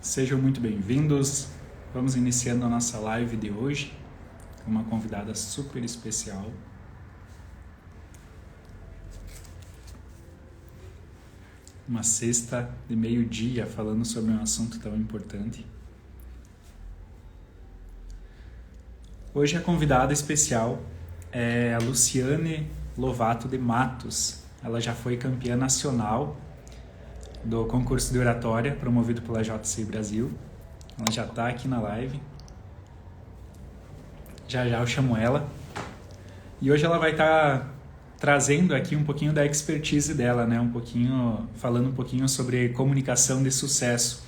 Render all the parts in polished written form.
Sejam muito bem-vindos. Vamos iniciando a nossa live de hoje com uma convidada super especial. Uma sexta de meio-dia falando sobre um assunto tão importante. Hoje a convidada especial é a Luciane Lovato de Matos. Ela já foi campeã nacional do concurso de oratória promovido pela JCI Brasil. Ela já está aqui na live. Já eu chamo ela. E hoje ela vai estar trazendo aqui um pouquinho da expertise dela, né? Falando um pouquinho sobre comunicação de sucesso,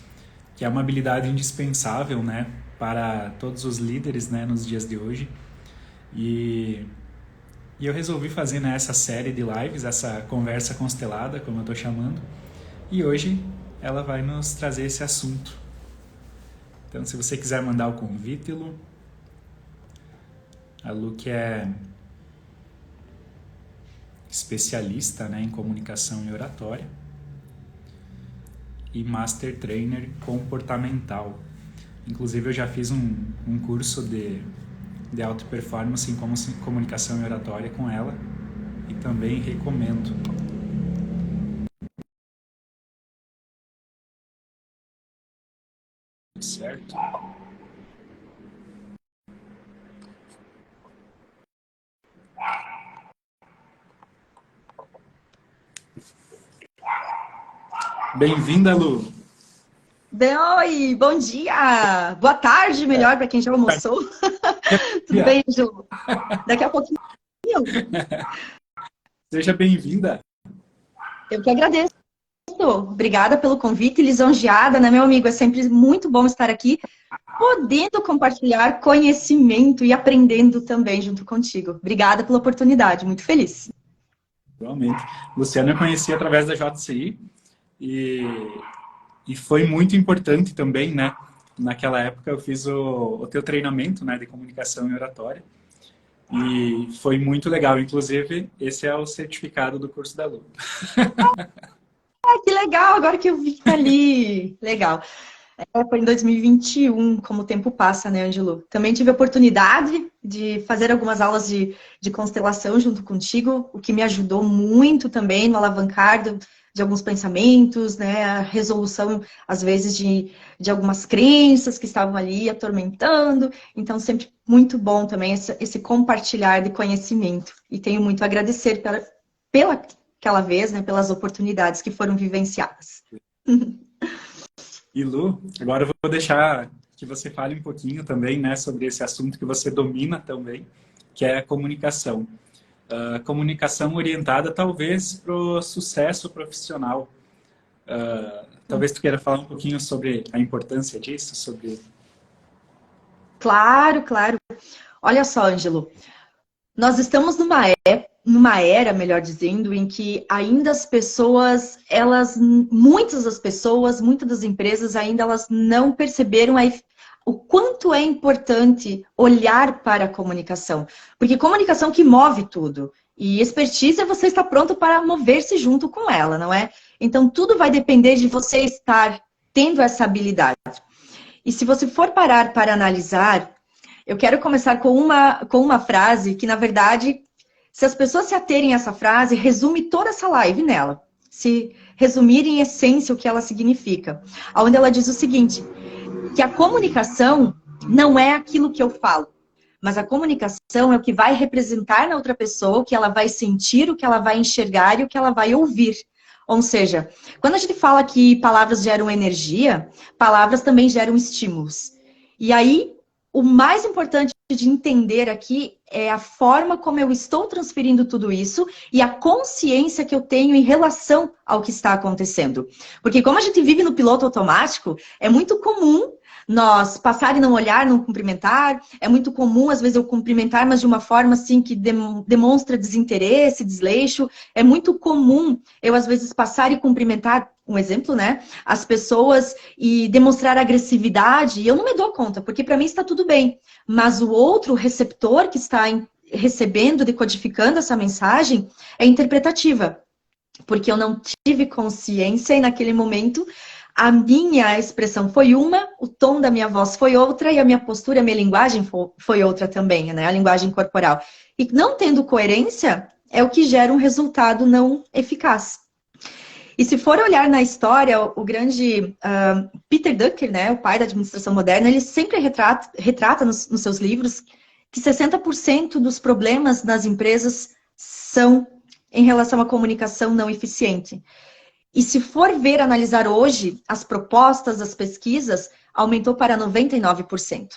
que é uma habilidade indispensável, né, para todos os líderes, né, nos dias de hoje. E eu resolvi fazer, né, essa série de lives, essa conversa constelada, como eu estou chamando. E hoje ela vai nos trazer esse assunto. Então, se você quiser mandar o convite, Lu, a Lu que é especialista, né, em comunicação e oratória e Master Trainer comportamental. Inclusive, eu já fiz um curso de alta performance em comunicação e oratória com ela e também recomendo. Certo? Bem-vinda, Lu! Oi, bom dia! Boa tarde, melhor, para quem já almoçou. Tudo bem, Ju? Daqui a pouquinho. Seja bem-vinda! Eu que agradeço. Obrigada pelo convite, lisonjeada, né, meu amigo? É sempre muito bom estar aqui, podendo compartilhar conhecimento e aprendendo também junto contigo. Obrigada pela oportunidade, muito feliz. Realmente. Luciano eu conheci através da JCI e foi muito importante também, né? Naquela época eu fiz o teu treinamento, né, de comunicação e oratória e foi muito legal. Inclusive, esse é o certificado do curso da Lu. Que legal, agora que eu vi que tá ali. Legal. Foi em 2021, como o tempo passa, né, Ângelo? Também tive a oportunidade de fazer algumas aulas de constelação junto contigo, o que me ajudou muito também no alavancar de alguns pensamentos, né, a resolução, às vezes, de algumas crenças que estavam ali atormentando. Então, sempre muito bom também esse compartilhar de conhecimento. E tenho muito a agradecer pela aquela vez, né, pelas oportunidades que foram vivenciadas. E Lu, agora eu vou deixar que você fale um pouquinho também, né, sobre esse assunto que você domina também, que é a comunicação. Comunicação orientada talvez para o sucesso profissional. Talvez tu queira falar um pouquinho sobre a importância disso, sobre... Claro, claro. Olha só, Ângelo, nós estamos numa era, melhor dizendo, em que ainda as pessoas, muitas das pessoas, muitas das empresas ainda elas não perceberam o quanto é importante olhar para a comunicação. Porque comunicação que move tudo. E expertise é você estar pronto para mover-se junto com ela, não é? Então, tudo vai depender de você estar tendo essa habilidade. E se você for parar para analisar, eu quero começar com uma frase que, na verdade, se as pessoas se aterem a essa frase, resume toda essa live nela. Se resumir em essência o que ela significa. Onde ela diz o seguinte, que a comunicação não é aquilo que eu falo, mas a comunicação é o que vai representar na outra pessoa, o que ela vai sentir, o que ela vai enxergar e o que ela vai ouvir. Ou seja, quando a gente fala que palavras geram energia, palavras também geram estímulos. E aí, o mais importante de entender aqui é a forma como eu estou transferindo tudo isso e a consciência que eu tenho em relação ao que está acontecendo. Porque como a gente vive no piloto automático, é muito comum nós passar e não olhar, não cumprimentar. É muito comum, às vezes, eu cumprimentar, mas de uma forma assim que demonstra desinteresse, desleixo. É muito comum eu, às vezes, passar e cumprimentar, um exemplo, né? As pessoas e demonstrar agressividade, e eu não me dou conta, porque para mim está tudo bem. Mas o outro receptor que está recebendo, decodificando essa mensagem, é interpretativa. Porque eu não tive consciência e naquele momento A minha expressão foi uma, o tom da minha voz foi outra e a minha postura, a minha linguagem foi outra também, né? A linguagem corporal. E não tendo coerência é o que gera um resultado não eficaz. E se for olhar na história, o grande Peter Drucker, né, o pai da administração moderna, ele sempre retrata nos seus livros que 60% dos problemas nas empresas são em relação à comunicação não eficiente. E se for ver, analisar hoje, as propostas, as pesquisas, aumentou para 99%.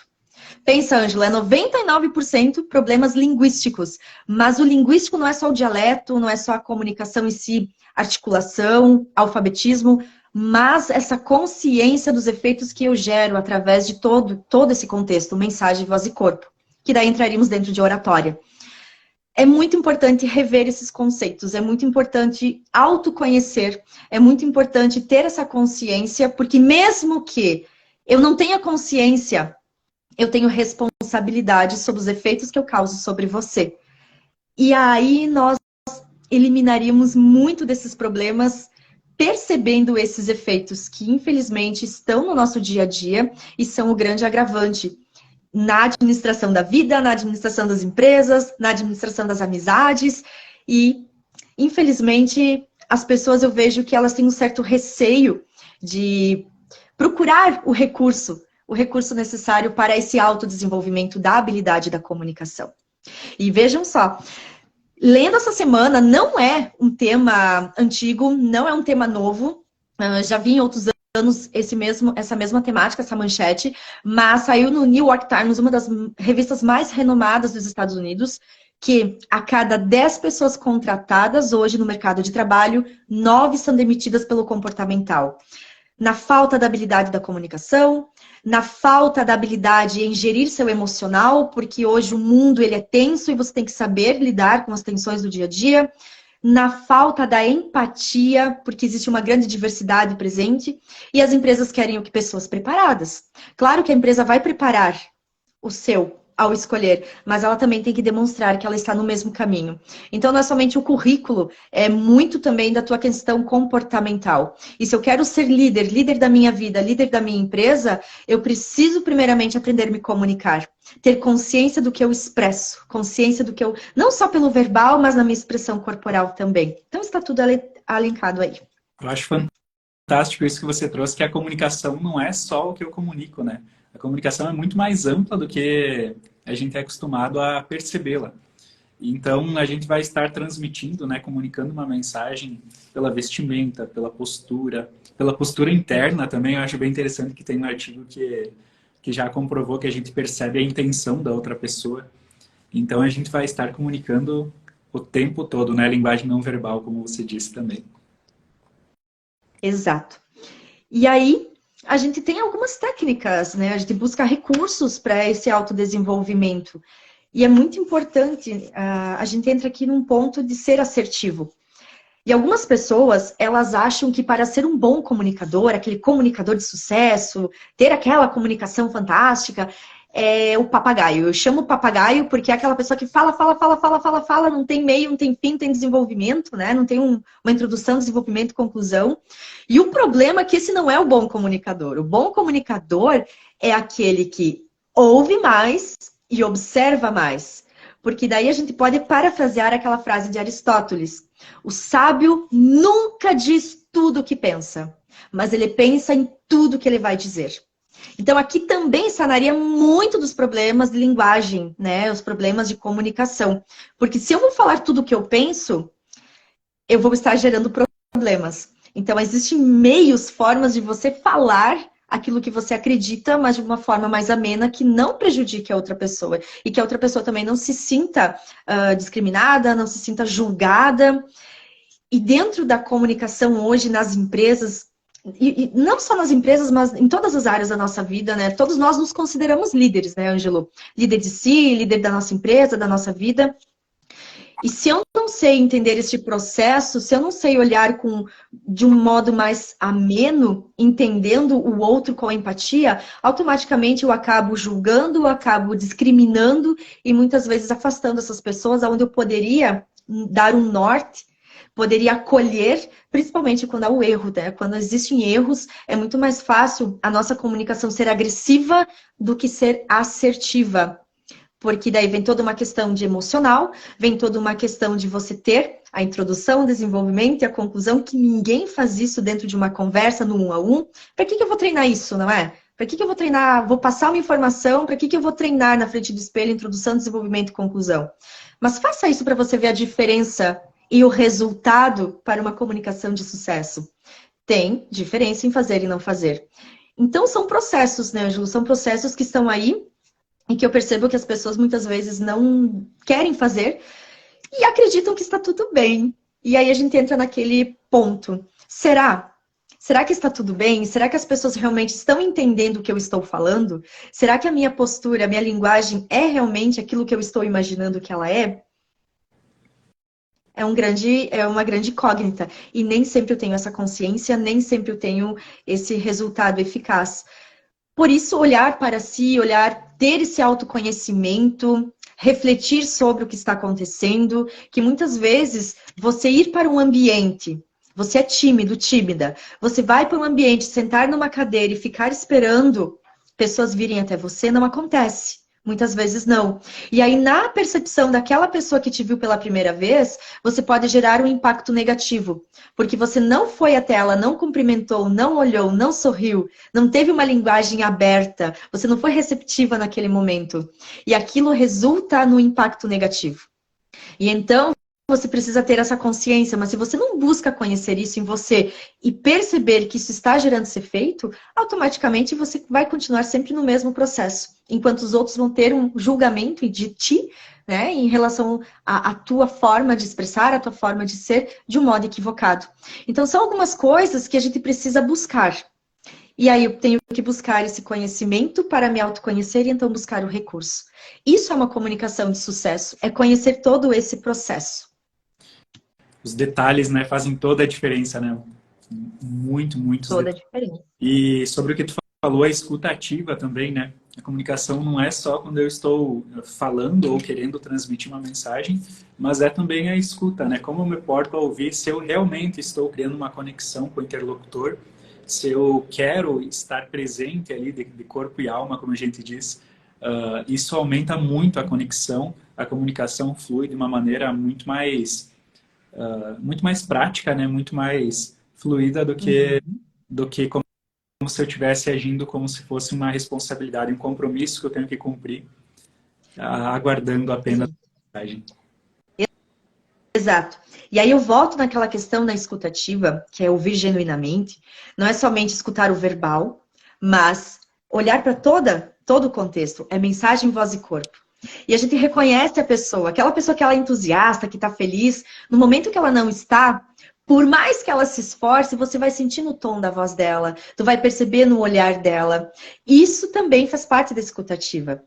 Pensa, Ângela, é 99% problemas linguísticos. Mas o linguístico não é só o dialeto, não é só a comunicação em si, articulação, alfabetismo, mas essa consciência dos efeitos que eu gero através de todo esse contexto, mensagem, voz e corpo, que daí entraríamos dentro de oratória. É muito importante rever esses conceitos, é muito importante autoconhecer, é muito importante ter essa consciência, porque mesmo que eu não tenha consciência, eu tenho responsabilidade sobre os efeitos que eu causo sobre você. E aí nós eliminaríamos muito desses problemas percebendo esses efeitos que, infelizmente, estão no nosso dia a dia e são o grande agravante na administração da vida, na administração das empresas, na administração das amizades. E, infelizmente, as pessoas, eu vejo que elas têm um certo receio de procurar o recurso necessário para esse autodesenvolvimento da habilidade da comunicação. E vejam só, lendo essa semana, não é um tema antigo, não é um tema novo, já vi em outros anos essa mesma temática, essa manchete, mas saiu no New York Times, uma das revistas mais renomadas dos Estados Unidos, que a cada 10 pessoas contratadas hoje no mercado de trabalho, 9 são demitidas pelo comportamental. Na falta da habilidade da comunicação, na falta da habilidade em gerir seu emocional, porque hoje o mundo ele é tenso e você tem que saber lidar com as tensões do dia a dia, na falta da empatia, porque existe uma grande diversidade presente, e as empresas querem o que? Pessoas preparadas. Claro que a empresa vai preparar o seu ao escolher, mas ela também tem que demonstrar que ela está no mesmo caminho. Então, não é somente o currículo, é muito também da tua questão comportamental. E se eu quero ser líder da minha vida, líder da minha empresa, eu preciso primeiramente aprender a me comunicar, ter consciência do que eu expresso, consciência do que eu, não só pelo verbal, mas na minha expressão corporal também. Então, está tudo alencado aí. Eu acho fantástico isso que você trouxe, que a comunicação não é só o que eu comunico, né? A comunicação é muito mais ampla do que a gente é acostumado a percebê-la. Então, a gente vai estar transmitindo, né, comunicando uma mensagem pela vestimenta, pela postura interna também. Eu acho bem interessante que tem um artigo que já comprovou que a gente percebe a intenção da outra pessoa. Então, a gente vai estar comunicando o tempo todo, né? A linguagem não verbal, como você disse também. Exato. E aí, a gente tem algumas técnicas, né? A gente busca recursos para esse autodesenvolvimento. E é muito importante, a gente entra aqui num ponto de ser assertivo. E algumas pessoas, elas acham que para ser um bom comunicador, aquele comunicador de sucesso, ter aquela comunicação fantástica, é o papagaio. Eu chamo papagaio porque é aquela pessoa que fala, não tem meio, não tem fim, não tem desenvolvimento, né? Não tem uma introdução, desenvolvimento, conclusão. E o problema é que esse não é o bom comunicador. O bom comunicador é aquele que ouve mais e observa mais. Porque daí a gente pode parafrasear aquela frase de Aristóteles. O sábio nunca diz tudo o que pensa, mas ele pensa em tudo que ele vai dizer. Então, aqui também sanaria muito dos problemas de linguagem, né? Os problemas de comunicação. Porque se eu vou falar tudo o que eu penso, eu vou estar gerando problemas. Então, existem meios, formas de você falar aquilo que você acredita, mas de uma forma mais amena, que não prejudique a outra pessoa. E que a outra pessoa também não se sinta discriminada, não se sinta julgada. E dentro da comunicação hoje, nas empresas, e não só nas empresas, mas em todas as áreas da nossa vida, né? Todos nós nos consideramos líderes, né, Ângelo? Líder de si, líder da nossa empresa, da nossa vida. E se eu não sei entender este processo, se eu não sei olhar de um modo mais ameno, entendendo o outro com empatia, automaticamente eu acabo julgando, eu acabo discriminando e muitas vezes afastando essas pessoas onde eu poderia dar um norte poderia acolher, principalmente quando há o erro, né? Quando existem erros, é muito mais fácil a nossa comunicação ser agressiva do que ser assertiva. Porque daí vem toda uma questão de emocional, vem toda uma questão de você ter a introdução, o desenvolvimento e a conclusão, que ninguém faz isso dentro de uma conversa no 1 a 1. Para que eu vou treinar isso, não é? Para que eu vou treinar, vou passar uma informação, para que eu vou treinar na frente do espelho, introdução, desenvolvimento e conclusão? Mas faça isso para você ver a diferença e o resultado para uma comunicação de sucesso. Tem diferença em fazer e não fazer. Então são processos, né, Ângelo? São processos que estão aí e que eu percebo que as pessoas muitas vezes não querem fazer e acreditam que está tudo bem. E aí a gente entra naquele ponto. Será? Será que está tudo bem? Será que as pessoas realmente estão entendendo o que eu estou falando? Será que a minha postura, a minha linguagem é realmente aquilo que eu estou imaginando que ela é? É uma grande incógnita. E nem sempre eu tenho essa consciência, nem sempre eu tenho esse resultado eficaz. Por isso, olhar para si, ter esse autoconhecimento, refletir sobre o que está acontecendo, que muitas vezes você ir para um ambiente, você é tímido, tímida, você vai para um ambiente, sentar numa cadeira e ficar esperando pessoas virem até você, não acontece. Muitas vezes não. E aí, na percepção daquela pessoa que te viu pela primeira vez, você pode gerar um impacto negativo. Porque você não foi até ela, não cumprimentou, não olhou, não sorriu, não teve uma linguagem aberta, você não foi receptiva naquele momento. E aquilo resulta no impacto negativo. E então, você precisa ter essa consciência, mas se você não busca conhecer isso em você e perceber que isso está gerando esse efeito, automaticamente você vai continuar sempre no mesmo processo, enquanto os outros vão ter um julgamento de ti, né, em relação à tua forma de expressar, à tua forma de ser, de um modo equivocado. Então, são algumas coisas que a gente precisa buscar. E aí eu tenho que buscar esse conhecimento para me autoconhecer e então buscar o recurso. Isso é uma comunicação de sucesso, é conhecer todo esse processo. Os detalhes, né, fazem toda a diferença, né? Muitos Toda a detalhes. diferença. E sobre o que tu falou, a escuta ativa também, né? A comunicação não é só quando eu estou falando ou querendo transmitir uma mensagem, mas é também a escuta, né? Como eu me porto a ouvir, se eu realmente estou criando uma conexão com o interlocutor, se eu quero estar presente ali de corpo e alma, como a gente diz, isso aumenta muito a conexão, a comunicação flui de uma maneira muito mais prática, né? Muito mais fluida do que como se eu estivesse agindo como se fosse uma responsabilidade, um compromisso que eu tenho que cumprir, aguardando apenas a mensagem. Exato. E aí eu volto naquela questão da escutativa, que é ouvir genuinamente. Não é somente escutar o verbal, mas olhar para todo o contexto. É mensagem, voz e corpo. E a gente reconhece a pessoa, aquela pessoa que ela é entusiasta, que está feliz. No momento que ela não está, por mais que ela se esforce, você vai sentir no tom da voz dela, tu vai perceber no olhar dela. Isso também faz parte da escutativa.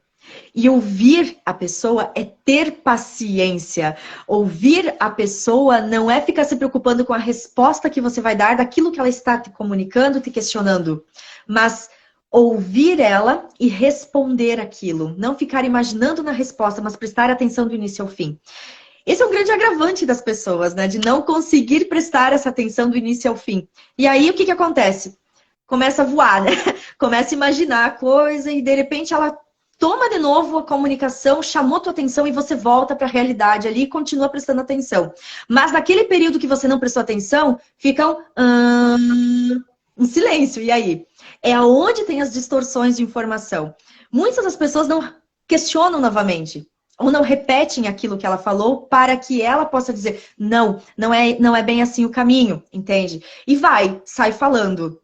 E ouvir a pessoa é ter paciência. Ouvir a pessoa não é ficar se preocupando com a resposta que você vai dar daquilo que ela está te comunicando, te questionando. Mas ouvir ela e responder aquilo. Não ficar imaginando na resposta, mas prestar atenção do início ao fim. Esse é um grande agravante das pessoas, né? De não conseguir prestar essa atenção do início ao fim. E aí, o que acontece? Começa a voar, né? Começa a imaginar a coisa e, de repente, ela toma de novo a comunicação, chamou tua atenção e você volta para a realidade ali e continua prestando atenção. Mas naquele período que você não prestou atenção, ficam em silêncio. E aí? É onde tem as distorções de informação. Muitas das pessoas não questionam novamente. Ou não repetem aquilo que ela falou para que ela possa dizer, não é bem assim o caminho, entende? E sai falando,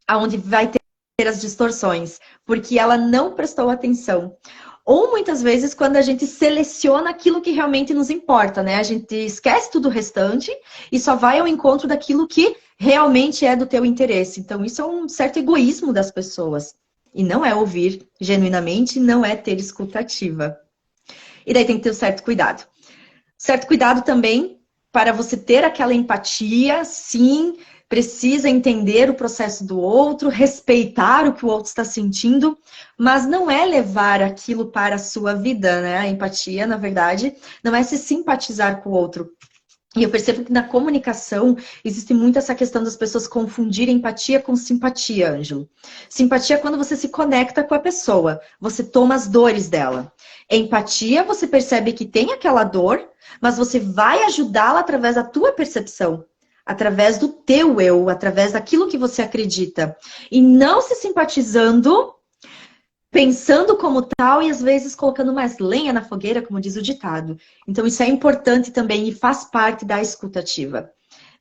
aonde vai ter as distorções, porque ela não prestou atenção. Ou muitas vezes quando a gente seleciona aquilo que realmente nos importa, né? A gente esquece tudo o restante e só vai ao encontro daquilo que realmente é do teu interesse. Então isso é um certo egoísmo das pessoas. E não é ouvir genuinamente, não é ter escuta ativa. E daí tem que ter um certo cuidado. Certo cuidado também para você ter aquela empatia, sim, precisa entender o processo do outro, respeitar o que o outro está sentindo, mas não é levar aquilo para a sua vida, né? A empatia, na verdade, não é se simpatizar com o outro. E eu percebo que na comunicação existe muito essa questão das pessoas confundirem empatia com simpatia, Ângelo. Simpatia é quando você se conecta com a pessoa, você toma as dores dela. Empatia, você percebe que tem aquela dor, mas você vai ajudá-la através da tua percepção, através do teu eu, através daquilo que você acredita. E não se simpatizando, pensando como tal e às vezes colocando mais lenha na fogueira, como diz o ditado. Então isso é importante também e faz parte da escutativa.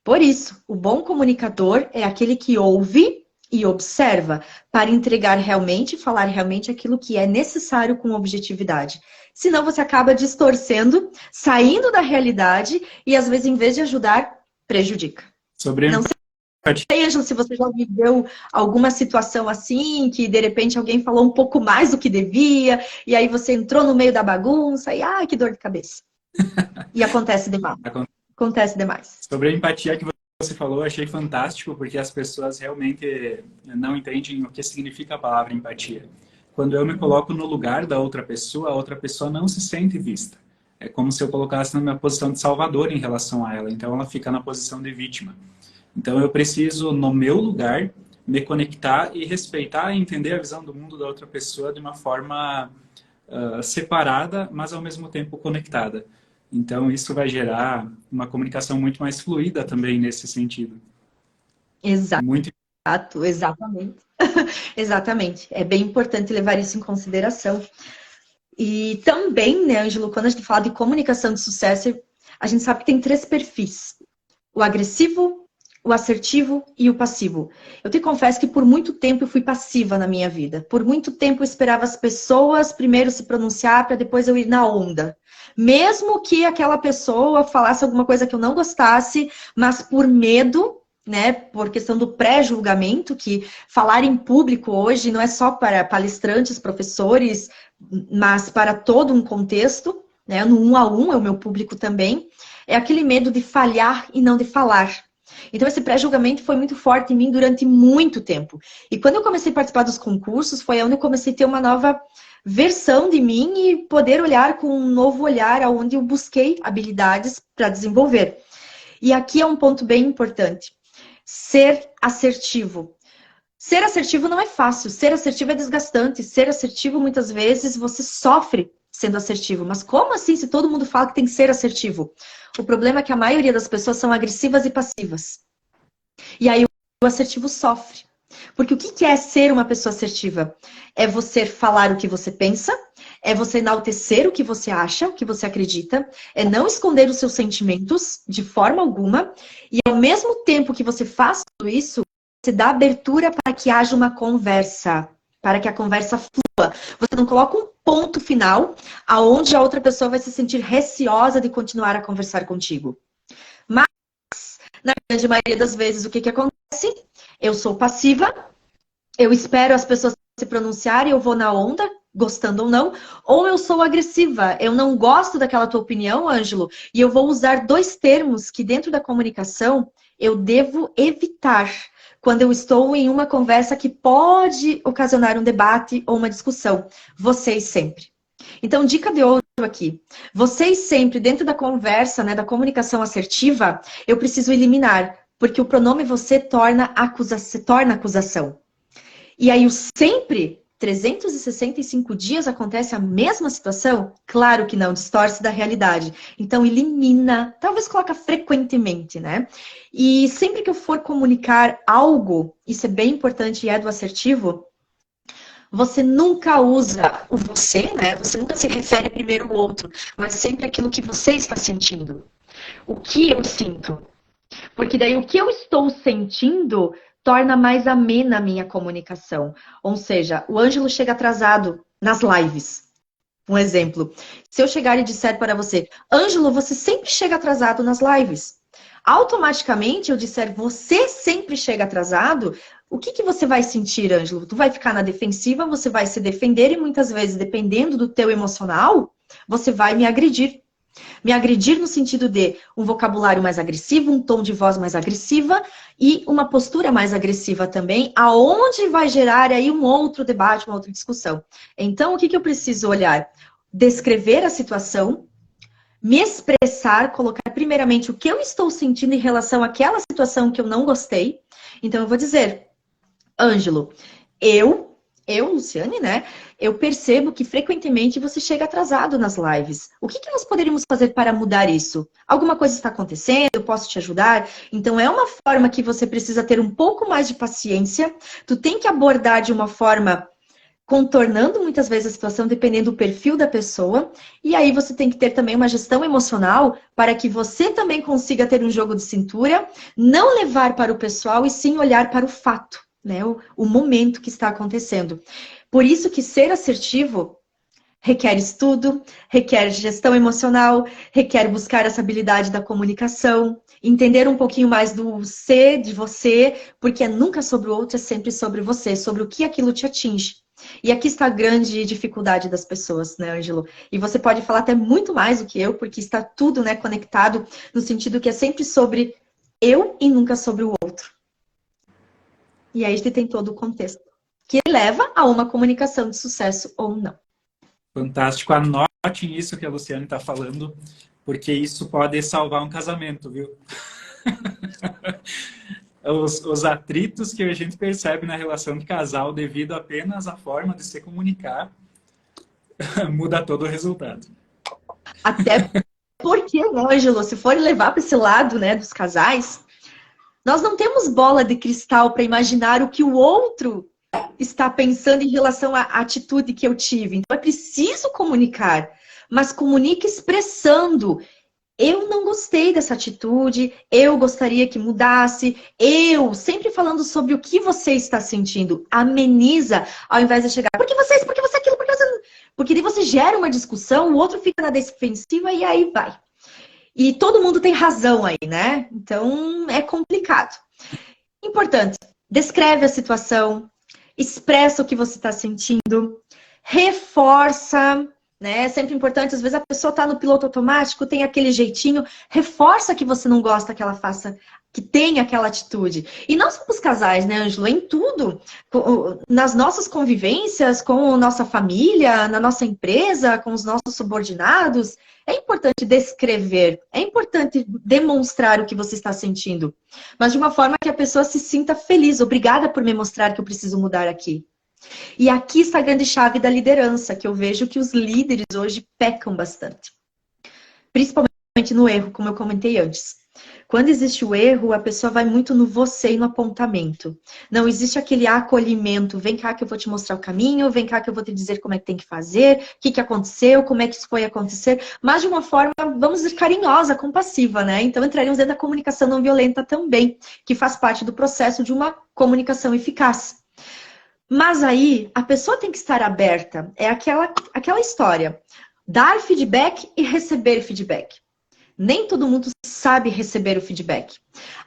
Por isso, o bom comunicador é aquele que ouve e observa para entregar realmente, falar realmente aquilo que é necessário com objetividade. Senão você acaba distorcendo, saindo da realidade e às vezes em vez de ajudar, prejudica. Sobre Não sei, Ângelo, se você já viveu alguma situação assim, que de repente alguém falou um pouco mais do que devia, e aí você entrou no meio da bagunça, e ai, que dor de cabeça. E acontece demais. Acontece demais. Sobre a empatia que você falou, eu achei fantástico, porque as pessoas realmente não entendem o que significa a palavra empatia. Quando eu me coloco no lugar da outra pessoa, a outra pessoa não se sente vista. É como se eu colocasse na minha posição de salvador em relação a ela, então ela fica na posição de vítima. Então eu preciso, no meu lugar, me conectar e respeitar e entender a visão do mundo da outra pessoa de uma forma separada, mas ao mesmo tempo conectada. Então isso vai gerar uma comunicação muito mais fluida também nesse sentido. Exato, Muito exatamente. Exatamente. É bem importante levar isso em consideração. E também, né, Ângelo, quando a gente fala de comunicação de sucesso, a gente sabe que tem 3 perfis. O agressivo, o assertivo e o passivo. Eu te confesso que por muito tempo eu fui passiva na minha vida. Por muito tempo eu esperava as pessoas primeiro se pronunciar para depois eu ir na onda. Mesmo que aquela pessoa falasse alguma coisa que eu não gostasse, mas por medo, né, por questão do pré-julgamento, que falar em público hoje não é só para palestrantes, professores, mas para todo um contexto, né, no 1 a 1 é o meu público também, é aquele medo de falhar e não de falar. Então, esse pré-julgamento foi muito forte em mim durante muito tempo. E quando eu comecei a participar dos concursos, foi onde eu comecei a ter uma nova versão de mim e poder olhar com um novo olhar, onde eu busquei habilidades para desenvolver. E aqui é um ponto bem importante. Ser assertivo. Ser assertivo não é fácil, ser assertivo é desgastante. Ser assertivo, muitas vezes, você sofre sendo assertivo. Mas como assim se todo mundo fala que tem que ser assertivo? O problema é que a maioria das pessoas são agressivas e passivas. E aí o assertivo sofre. Porque o que é ser uma pessoa assertiva? É você falar o que você pensa, é você enaltecer o que você acha, o que você acredita, é não esconder os seus sentimentos de forma alguma, e ao mesmo tempo que você faz tudo isso, você dá abertura para que haja uma conversa, para que a conversa flua. Você não coloca um ponto final aonde a outra pessoa vai se sentir receosa de continuar a conversar contigo. Mas, na grande maioria das vezes, o que acontece? Eu sou passiva, eu espero as pessoas se pronunciarem, eu vou na onda, gostando ou eu sou agressiva, eu não gosto daquela tua opinião, Ângelo, e eu vou usar 2 termos que dentro da comunicação eu devo evitar quando eu estou em uma conversa que pode ocasionar um debate ou uma discussão. Vocês sempre. Então, dica de ouro aqui. Vocês sempre, dentro da conversa, né, da comunicação assertiva, eu preciso eliminar, porque o pronome você se torna acusação. E aí o sempre, 365 dias acontece a mesma situação? Claro que não, distorce da realidade. Então elimina, talvez coloca frequentemente, né? E sempre que eu for comunicar algo, isso é bem importante e é do assertivo, você nunca usa o você, né? Você nunca se refere primeiro ao outro, mas sempre aquilo que você está sentindo. O que eu sinto. Porque daí o que eu estou sentindo torna mais amena a minha comunicação. Ou seja, o Ângelo chega atrasado nas lives. Um exemplo. Se eu chegar e disser para você, Ângelo, você sempre chega atrasado nas lives. Automaticamente eu disser, você sempre chega atrasado, o que você vai sentir, Ângelo? Tu vai ficar na defensiva, você vai se defender e muitas vezes, dependendo do teu emocional, você vai me agredir. Me agredir no sentido de um vocabulário mais agressivo, um tom de voz mais agressiva e uma postura mais agressiva também, aonde vai gerar aí um outro debate, uma outra discussão. Então, o que eu preciso olhar? Descrever a situação, me expressar, colocar primeiramente o que eu estou sentindo em relação àquela situação que eu não gostei. Então eu vou dizer, Ângelo, Luciane, né? Eu percebo que frequentemente você chega atrasado nas lives. O que nós poderíamos fazer para mudar isso? Alguma coisa está acontecendo? Eu posso te ajudar? Então é uma forma que você precisa ter um pouco mais de paciência. Tu tem que abordar de uma forma contornando muitas vezes a situação, dependendo do perfil da pessoa. E aí você tem que ter também uma gestão emocional para que você também consiga ter um jogo de cintura, não levar para o pessoal e sim olhar para o fato, né? O momento que está acontecendo. Por isso que ser assertivo requer estudo, requer gestão emocional, requer buscar essa habilidade da comunicação, entender um pouquinho mais do ser, de você, porque é nunca sobre o outro, é sempre sobre você, sobre o que aquilo te atinge. E aqui está a grande dificuldade das pessoas, né, Ângelo? E você pode falar até muito mais do que eu, porque está tudo, né, conectado, no sentido que é sempre sobre eu e nunca sobre o outro. E aí a gente tem todo o contexto, que leva a uma comunicação de sucesso ou não. Fantástico. Anote isso que a Luciane está falando, porque isso pode salvar um casamento, viu? Os atritos que a gente percebe na relação de casal devido apenas à forma de se comunicar muda todo o resultado. Até porque, né, Ângelo, se for levar para esse lado, né, dos casais, nós não temos bola de cristal para imaginar o que o outro está pensando em relação à atitude que eu tive. Então é preciso comunicar, mas comunique expressando. Eu não gostei dessa atitude, eu gostaria que mudasse, eu, sempre falando sobre o que você está sentindo, ameniza, ao invés de chegar, porque você isso, porque você aquilo, porque você... Porque daí você gera uma discussão, o outro fica na defensiva e aí vai. E todo mundo tem razão aí, né? Então é complicado. Importante, descreve a situação, expressa o que você está sentindo, reforça, né? É sempre importante, às vezes a pessoa está no piloto automático, tem aquele jeitinho, reforça que você não gosta que ela faça, que tenha aquela atitude. E não só para os casais, né, Ângelo? Em tudo, nas nossas convivências, com a nossa família, na nossa empresa, com os nossos subordinados, é importante descrever, é importante demonstrar o que você está sentindo, mas de uma forma que a pessoa se sinta feliz. Obrigada por me mostrar que eu preciso mudar aqui. E aqui está a grande chave da liderança, que eu vejo que os líderes hoje pecam bastante. Principalmente no erro, como eu comentei antes. Quando existe o erro, a pessoa vai muito no você e no apontamento. Não existe aquele acolhimento. Vem cá que eu vou te mostrar o caminho, vem cá que eu vou te dizer como é que tem que fazer, o que aconteceu, como é que isso foi acontecer, mas de uma forma, vamos dizer, carinhosa, compassiva, né? Então entraríamos dentro da comunicação não violenta também, que faz parte do processo de uma comunicação eficaz. Mas aí, a pessoa tem que estar aberta. É aquela história. Dar feedback e receber feedback. Nem todo mundo sabe receber o feedback.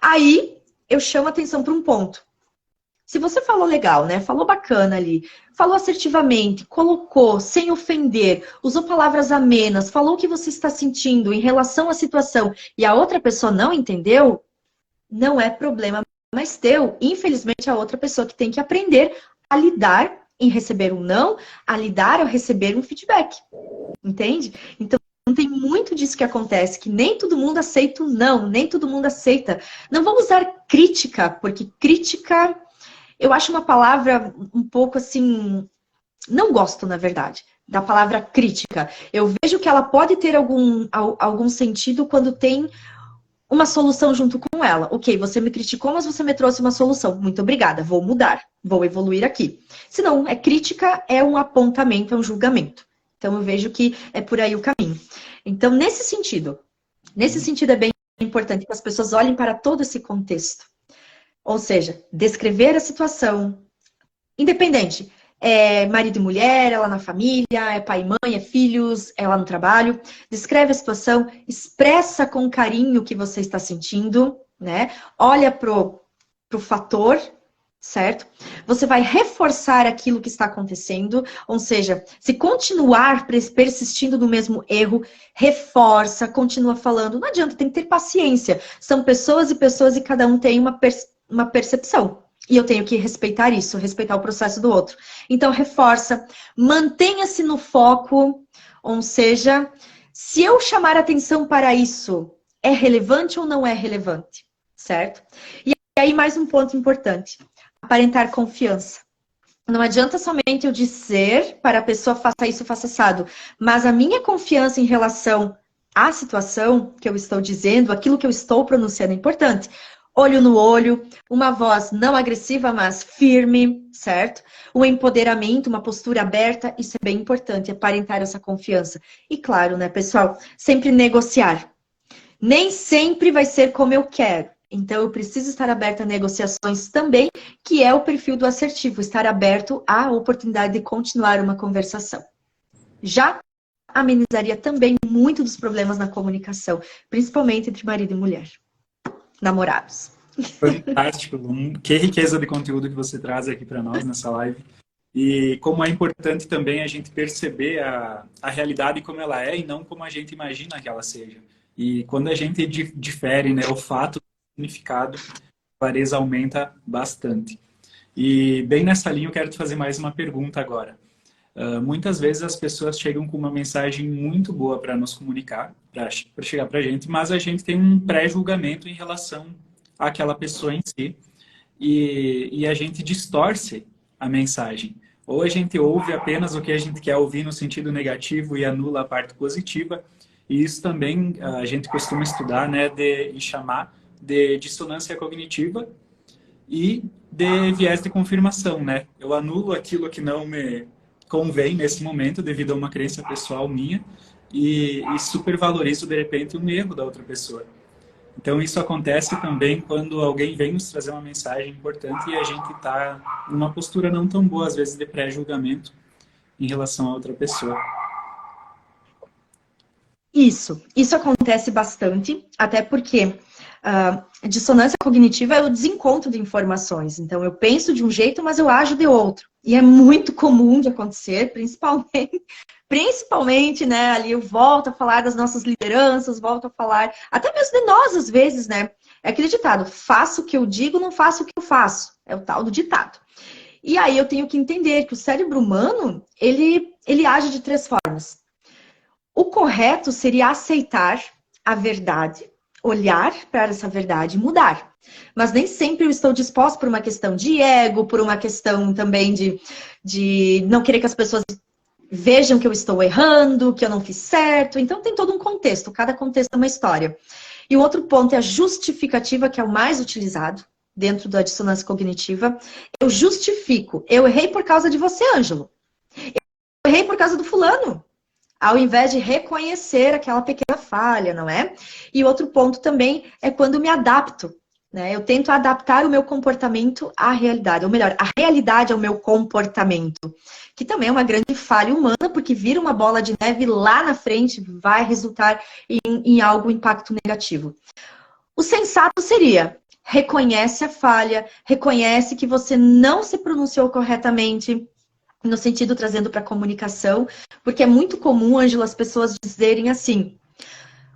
Aí, eu chamo a atenção para um ponto. Se você falou legal, né? Falou bacana ali, falou assertivamente, colocou sem ofender, usou palavras amenas, falou o que você está sentindo em relação à situação e a outra pessoa não entendeu, não é problema mais teu. Infelizmente, a outra pessoa que tem que aprender a lidar em receber um não, a lidar ao receber um feedback. Entende? Então, tem muito disso que acontece, que nem todo mundo aceita o não, nem todo mundo aceita. Não vamos usar crítica, porque crítica, eu acho uma palavra um pouco assim, não gosto, na verdade, da palavra crítica. Eu vejo que ela pode ter algum sentido quando tem uma solução junto com ela. Ok, você me criticou, mas você me trouxe uma solução. Muito obrigada, vou mudar, vou evoluir aqui. Se não, é crítica, é um apontamento, é um julgamento. Então, eu vejo que é por aí o caminho. Então, nesse sentido é bem importante que as pessoas olhem para todo esse contexto. Ou seja, descrever a situação, independente, é marido e mulher, ela na família, é pai e mãe, é filhos, é lá no trabalho. Descreve a situação, expressa com carinho o que você está sentindo, né? Olha pro fator, certo? Você vai reforçar aquilo que está acontecendo, ou seja, se continuar persistindo no mesmo erro, reforça, continua falando. Não adianta, tem que ter paciência. São pessoas e cada um tem uma percepção. E eu tenho que respeitar isso, respeitar o processo do outro. Então, reforça, mantenha-se no foco, ou seja, Se eu chamar atenção para isso, é relevante ou não é relevante? Certo? E aí, mais um ponto importante. Aparentar confiança. Não adianta somente eu dizer para a pessoa faça isso, faça assado. Mas a minha confiança em relação à situação que eu estou dizendo, aquilo que eu estou pronunciando é importante. Olho no olho, uma voz não agressiva, mas firme, certo? O empoderamento, uma postura aberta, isso é bem importante, aparentar essa confiança. E claro, né, pessoal, sempre negociar. Nem sempre vai ser como eu quero. Então, eu preciso estar aberta a negociações também, que é o perfil do assertivo, estar aberto à oportunidade de continuar uma conversação. Já amenizaria também muito dos problemas na comunicação, principalmente entre marido e mulher, namorados. Fantástico. Que riqueza de conteúdo que você traz aqui para nós nessa live. E como é importante também a gente perceber a realidade como ela é e não como a gente imagina que ela seja. E quando a gente difere, né, o fato do significado, a clareza aumenta bastante. E bem nessa linha eu quero te fazer mais uma pergunta agora. Muitas vezes as pessoas chegam com uma mensagem muito boa para nos comunicar, para chegar para a gente, mas a gente tem um pré-julgamento em relação àquela pessoa em si e a gente distorce a mensagem. Ou a gente ouve apenas o que a gente quer ouvir no sentido negativo e anula a parte positiva. E isso também a gente costuma estudar, né, e chamar de dissonância cognitiva e de viés de confirmação, né? Eu anulo aquilo que não me convém nesse momento devido a uma crença pessoal minha e supervalorizo de repente um erro da outra pessoa. Então isso acontece também quando alguém vem nos trazer uma mensagem importante e a gente está numa postura não tão boa, às vezes de pré-julgamento em relação a outra pessoa. Isso acontece bastante, até porque dissonância cognitiva é o desencontro de informações. Então, eu penso de um jeito, mas eu ajo de outro. E é muito comum de acontecer, principalmente, né, ali eu volto a falar das nossas lideranças, volto a falar, até mesmo de nós, às vezes, né? É aquele ditado, faço o que eu digo, não faço o que eu faço. É o tal do ditado. E aí eu tenho que entender que o cérebro humano, ele age de 3 formas. O correto seria aceitar a verdade, olhar para essa verdade e mudar. Mas nem sempre eu estou disposta por uma questão de ego, por uma questão também de não querer que as pessoas vejam que eu estou errando, que eu não fiz certo. Então tem todo um contexto, cada contexto é uma história. E o outro ponto é a justificativa, que é o mais utilizado dentro da dissonância cognitiva. Eu justifico. Eu errei por causa de você, Ângelo. Eu errei por causa do fulano. Ao invés de reconhecer aquela pequena falha, não é? E outro ponto também é quando me adapto, né? Eu tento adaptar o meu comportamento à realidade, ou melhor, a realidade ao meu comportamento, que também é uma grande falha humana, porque vira uma bola de neve lá na frente, vai resultar em algo, impacto negativo. O sensato seria, reconhece a falha, reconhece que você não se pronunciou corretamente, no sentido trazendo para a comunicação, porque é muito comum, Ângela, as pessoas dizerem assim,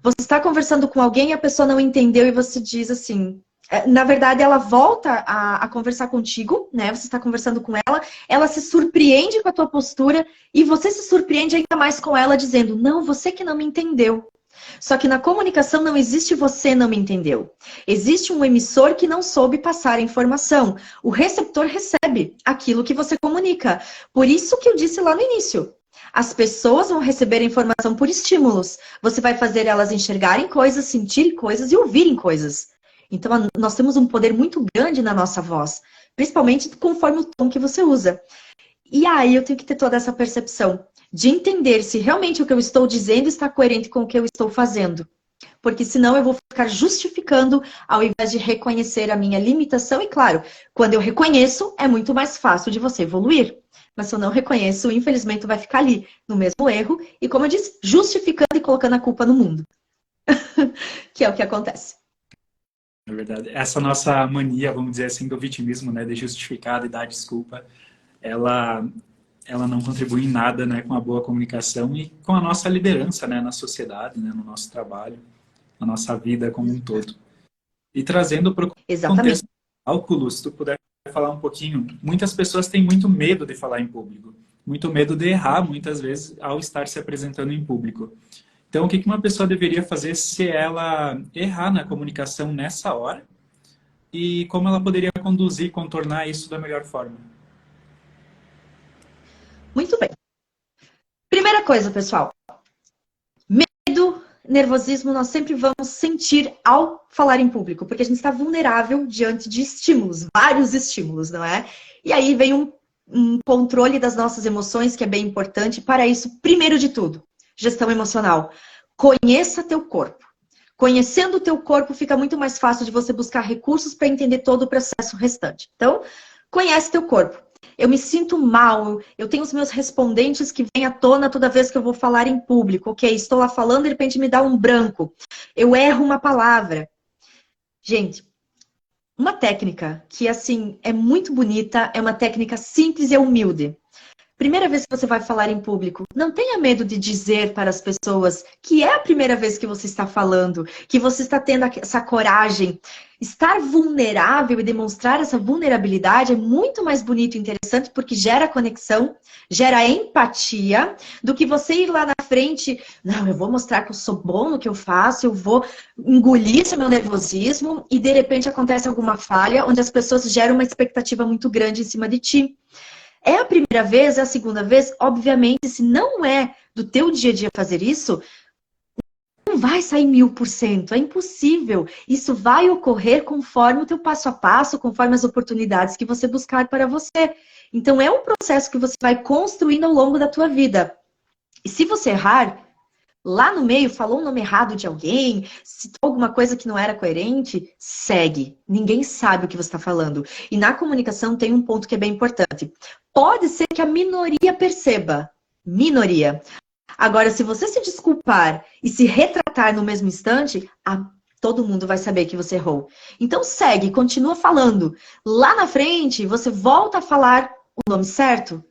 você está conversando com alguém e a pessoa não entendeu e você diz assim, na verdade ela volta a conversar contigo, né? Você está conversando com ela se surpreende com a tua postura e você se surpreende ainda mais com ela dizendo, não, você que não me entendeu. Só que na comunicação não existe você não me entendeu. Existe um emissor que não soube passar a informação. O receptor recebe aquilo que você comunica. Por isso que eu disse lá no início. As pessoas vão receber a informação por estímulos. Você vai fazer elas enxergarem coisas, sentirem coisas e ouvirem coisas. Então, nós temos um poder muito grande na nossa voz. Principalmente conforme o tom que você usa. E aí eu tenho que ter toda essa percepção de entender se realmente o que eu estou dizendo está coerente com o que eu estou fazendo. Porque senão eu vou ficar justificando ao invés de reconhecer a minha limitação. E claro, quando eu reconheço, é muito mais fácil de você evoluir. Mas se eu não reconheço, infelizmente vai ficar ali no mesmo erro. E como eu disse, justificando e colocando a culpa no mundo. Que é o que acontece. É verdade. Essa nossa mania, vamos dizer assim, do vitimismo, né, de justificar, de dar desculpa, ela não contribui em nada, né, com a boa comunicação e com a nossa liderança, né, na sociedade, né, no nosso trabalho, na nossa vida como um todo. E trazendo para o contexto do cálculo, se tu puder falar um pouquinho, muitas pessoas têm muito medo de falar em público, muito medo de errar, muitas vezes, ao estar se apresentando em público. Então, o que uma pessoa deveria fazer se ela errar na comunicação nessa hora? E como ela poderia conduzir, contornar isso da melhor forma? Muito bem. Primeira coisa, pessoal. Medo, nervosismo, nós sempre vamos sentir ao falar em público, porque a gente está vulnerável diante de estímulos, vários estímulos, não é? E aí vem um controle das nossas emoções, que é bem importante. Para isso, primeiro de tudo, gestão emocional. Conheça teu corpo. Conhecendo o teu corpo, fica muito mais fácil de você buscar recursos para entender todo o processo restante. Então, conhece teu corpo. Eu me sinto mal, eu tenho os meus respondentes que vêm à tona toda vez que eu vou falar em público. Ok, estou lá falando, de repente me dá um branco. Eu erro uma palavra. Gente, uma técnica que, assim, é muito bonita, é uma técnica simples e humilde. Primeira vez que você vai falar em público, não tenha medo de dizer para as pessoas que é a primeira vez que você está falando, que você está tendo essa coragem. Estar vulnerável e demonstrar essa vulnerabilidade é muito mais bonito e interessante porque gera conexão, gera empatia, do que você ir lá na frente, não, eu vou mostrar que eu sou bom no que eu faço, eu vou engolir esse meu nervosismo e de repente acontece alguma falha onde as pessoas geram uma expectativa muito grande em cima de ti. É a primeira vez, é a segunda vez? Obviamente, se não é do teu dia a dia fazer isso, não vai sair 1000%, é impossível. Isso vai ocorrer conforme o teu passo a passo, conforme as oportunidades que você buscar para você. Então, é um processo que você vai construindo ao longo da tua vida. E se você errar, lá no meio, falou o nome errado de alguém, citou alguma coisa que não era coerente, segue. Ninguém sabe o que você está falando. E na comunicação tem um ponto que é bem importante. Pode ser que a minoria perceba. Minoria. Agora, se você se desculpar e se retratar no mesmo instante, todo mundo vai saber que você errou. Então segue, continua falando. Lá na frente, você volta a falar o nome certo,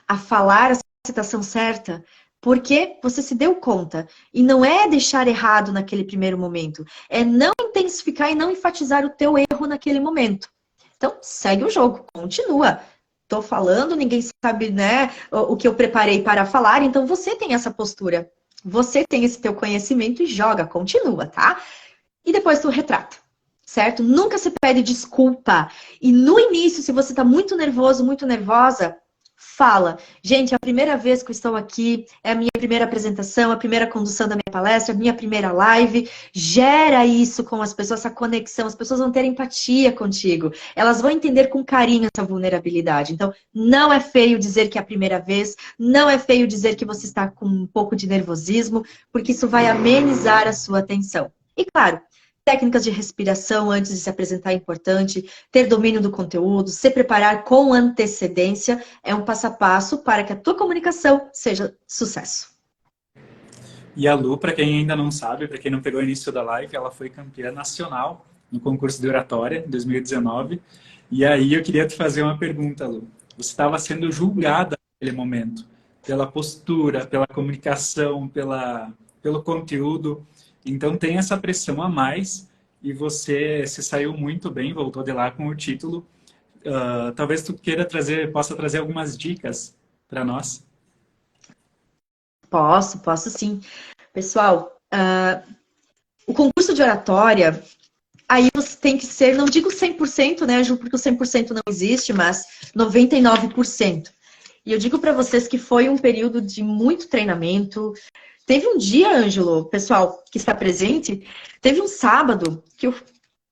a falar a citação certa, porque você se deu conta. E não é deixar errado naquele primeiro momento. É não intensificar e não enfatizar o teu erro naquele momento. Então, segue o jogo, continua. Tô falando, ninguém sabe, né, o que eu preparei para falar, então você tem essa postura. Você tem esse teu conhecimento e joga, continua, tá? E depois tu retrata, certo? Nunca se pede desculpa. E no início, se você tá muito nervoso, muito nervosa, fala. Gente, é a primeira vez que eu estou aqui, é a minha primeira apresentação, a primeira condução da minha palestra, a minha primeira live. Gera isso com as pessoas, essa conexão. As pessoas vão ter empatia contigo. Elas vão entender com carinho essa vulnerabilidade. Então, não é feio dizer que é a primeira vez, não é feio dizer que você está com um pouco de nervosismo, porque isso vai amenizar a sua atenção. E claro, técnicas de respiração antes de se apresentar é importante, ter domínio do conteúdo, se preparar com antecedência é um passo a passo para que a tua comunicação seja sucesso. E a Lu, para quem ainda não sabe, para quem não pegou o início da live, ela foi campeã nacional no concurso de oratória em 2019. E aí eu queria te fazer uma pergunta, Lu. Você estava sendo julgada naquele momento pela postura, pela comunicação, pelo conteúdo. Então tem essa pressão a mais e você se saiu muito bem, voltou de lá com o título. Talvez tu possa trazer algumas dicas para nós. Posso sim. Pessoal, o concurso de oratória, aí você tem que ser, não digo 100%, né, Ju, porque o 100% não existe, mas 99%. E eu digo para vocês que foi um período de muito treinamento. Teve um dia, Ângelo, pessoal que está presente, teve um sábado que eu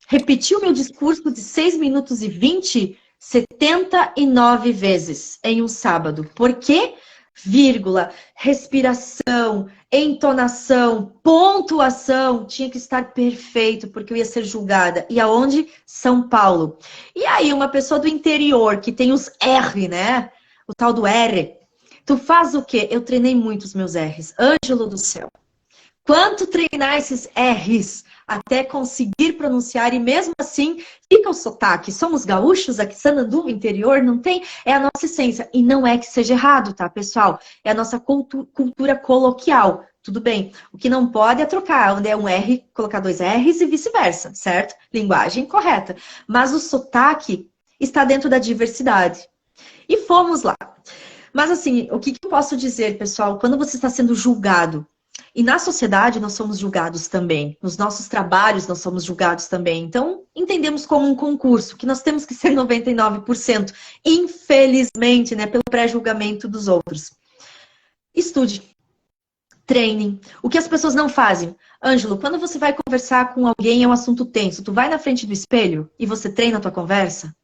repeti o meu discurso de 6 minutos e 20, 79 vezes em um sábado. Por quê? Vírgula, respiração, entonação, pontuação, tinha que estar perfeito, porque eu ia ser julgada. E aonde? São Paulo. E aí, uma pessoa do interior, que tem os R, né? O tal do R. Tu faz o quê? Eu treinei muito os meus R's. Ângelo do céu. Quanto treinar esses R's até conseguir pronunciar e mesmo assim fica o sotaque. Somos gaúchos aqui, Sananduva, interior, não tem? É a nossa essência. E não é que seja errado, tá, pessoal? É a nossa cultura coloquial. Tudo bem. O que não pode é trocar, onde é um R, colocar 2 R's e vice-versa, certo? Linguagem correta. Mas o sotaque está dentro da diversidade. E fomos lá. Mas assim, o que eu posso dizer, pessoal, quando você está sendo julgado, E na sociedade nós somos julgados também. Nos nossos trabalhos nós somos julgados também. Então, entendemos como um concurso, que nós temos que ser 99%, infelizmente, né, pelo pré-julgamento dos outros. Estude. Treinem. O que as pessoas não fazem? Ângelo, quando você vai conversar com alguém é um assunto tenso, tu vai na frente do espelho e você treina a tua conversa?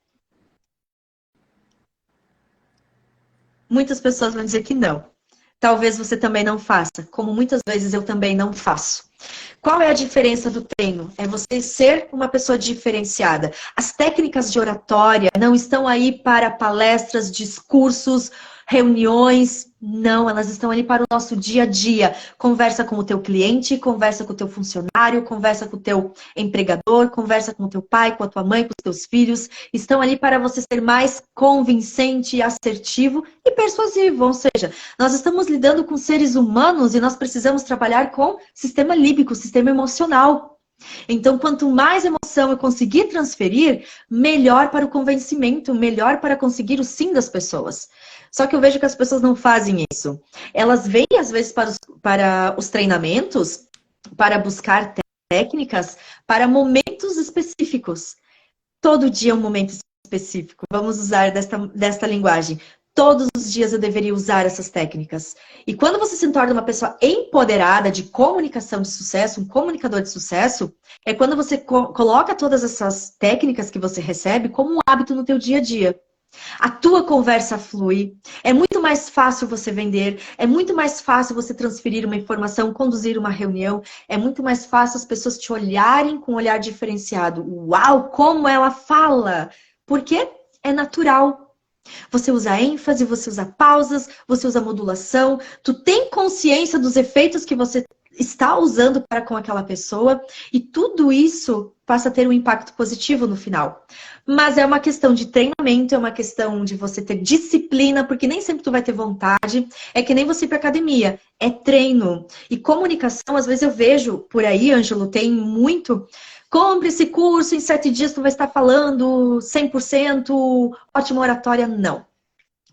Muitas pessoas vão dizer que não. Talvez você também não faça, como muitas vezes eu também não faço. Qual é a diferença do treino? É você ser uma pessoa diferenciada. As técnicas de oratória não estão aí para palestras, discursos, reuniões. Não, elas estão ali para o nosso dia a dia. Conversa com o teu cliente, conversa com o teu funcionário, conversa com o teu empregador, conversa com o teu pai, com a tua mãe, com os teus filhos. Estão ali para você ser mais convincente, assertivo e persuasivo. Ou seja, nós estamos lidando com seres humanos e nós precisamos trabalhar com sistema límbico, sistema emocional. Então, quanto mais emoção eu conseguir transferir, melhor para o convencimento, melhor para conseguir o sim das pessoas. Só que eu vejo que as pessoas não fazem isso. Elas vêm, às vezes, para os treinamentos, para buscar técnicas, para momentos específicos. Todo dia é um momento específico. Vamos usar desta linguagem. Todos os dias eu deveria usar essas técnicas. E quando você se torna uma pessoa empoderada de comunicação de sucesso, um comunicador de sucesso, é quando você coloca todas essas técnicas que você recebe como um hábito no teu dia a dia. A tua conversa flui, é muito mais fácil você vender, é muito mais fácil você transferir uma informação, conduzir uma reunião, é muito mais fácil as pessoas te olharem com um olhar diferenciado. Uau, como ela fala! Porque é natural. Você usa ênfase, você usa pausas, você usa modulação, tu tem consciência dos efeitos que você está usando para com aquela pessoa e tudo isso passa a ter um impacto positivo no final. Mas é uma questão de treinamento, é uma questão de você ter disciplina, porque nem sempre tu vai ter vontade. É que nem você ir para academia, é treino. E comunicação, às vezes eu vejo por aí, Ângelo, tem muito. Compre esse curso, em 7 dias tu vai estar falando 100%, ótima oratória. Não.